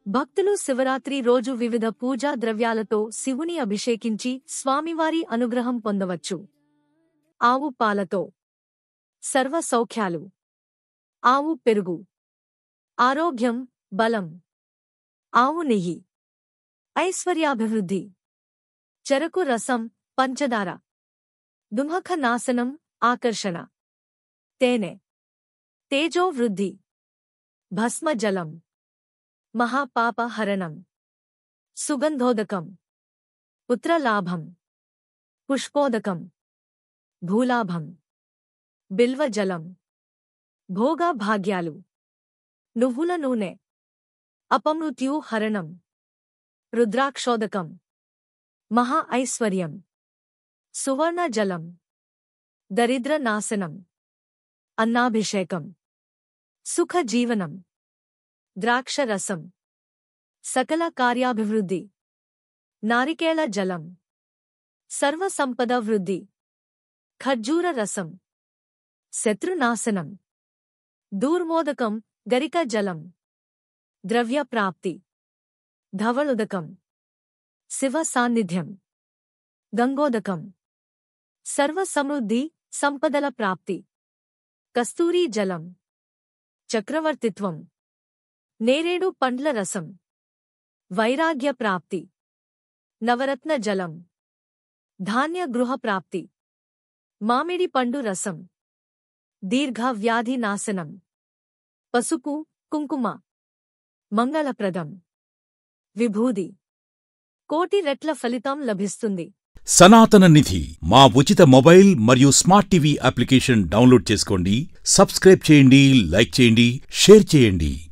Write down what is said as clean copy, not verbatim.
భక్తులు శివరాత్రి రోజు వివిధ పూజా ద్రవ్యాలతో శివుని అభిషేకించి స్వామివారి అనుగ్రహం పొందవచ్చు. ఆవు పాలతో సర్వ సౌఖ్యాలు. ఆవు పెరుగు ఆరోగ్యం, బలం. ఆవు నెయ్యి ఐశ్వర్యాభివృద్ధి. చెరకు రసం, పంచదార దుమఖ నాశనం, ఆకర్షణ. తేనె తేజో వృద్ధి. భస్మ జలం మహాపాప హరణం. సుగంధోదకం పుత్రలాభం. పుష్పోదకం భూలాభం. బిల్వజలం భోగభాగ్యాలు. నువ్వుల నూనె అపమృత్యు హరణం. రుద్రాక్షోదకం మహా ఐశ్వర్యం. సువర్ణ జలం దరిద్ర నాశనం. అన్నాభిషేకం సుఖ జీవనం. ద్రాక్షరసం సకల కార్యాభివృద్ధి. నారికేళ జలం సర్వసంపద వృద్ధి. ఖర్జూర రసం శత్రునాశనం. దూర్మోదకం గరిక జలం ద్రవ్య ప్రాప్తి. ధవళుదకం శివ సాన్నిధ్యం. గంగోదకం సర్వసమృద్ధి, సంపదల ప్రాప్తి. కస్తూరీ జలం చక్రవర్తిత్వం. నేరేడు పండ్ల రసం వైరాగ్య ప్రాప్తి. నవరత్న జలం ధాన్య గృహ ప్రాప్తి. మామిడి పండు రసం దీర్ఘ వ్యాధి నాశనం. పసుపు, కుంకుమ మంగళప్రదం. విభూది కోటి రెట్ల ఫలితం లభిస్తుంది. సనాతన నిధి మా ఉచిత మొబైల్ మరియు స్మార్ట్ టీవీ అప్లికేషన్ డౌన్లోడ్ చేసుకోండి. సబ్స్క్రైబ్ చేయండి, లైక్ చేయండి, షేర్ చేయండి.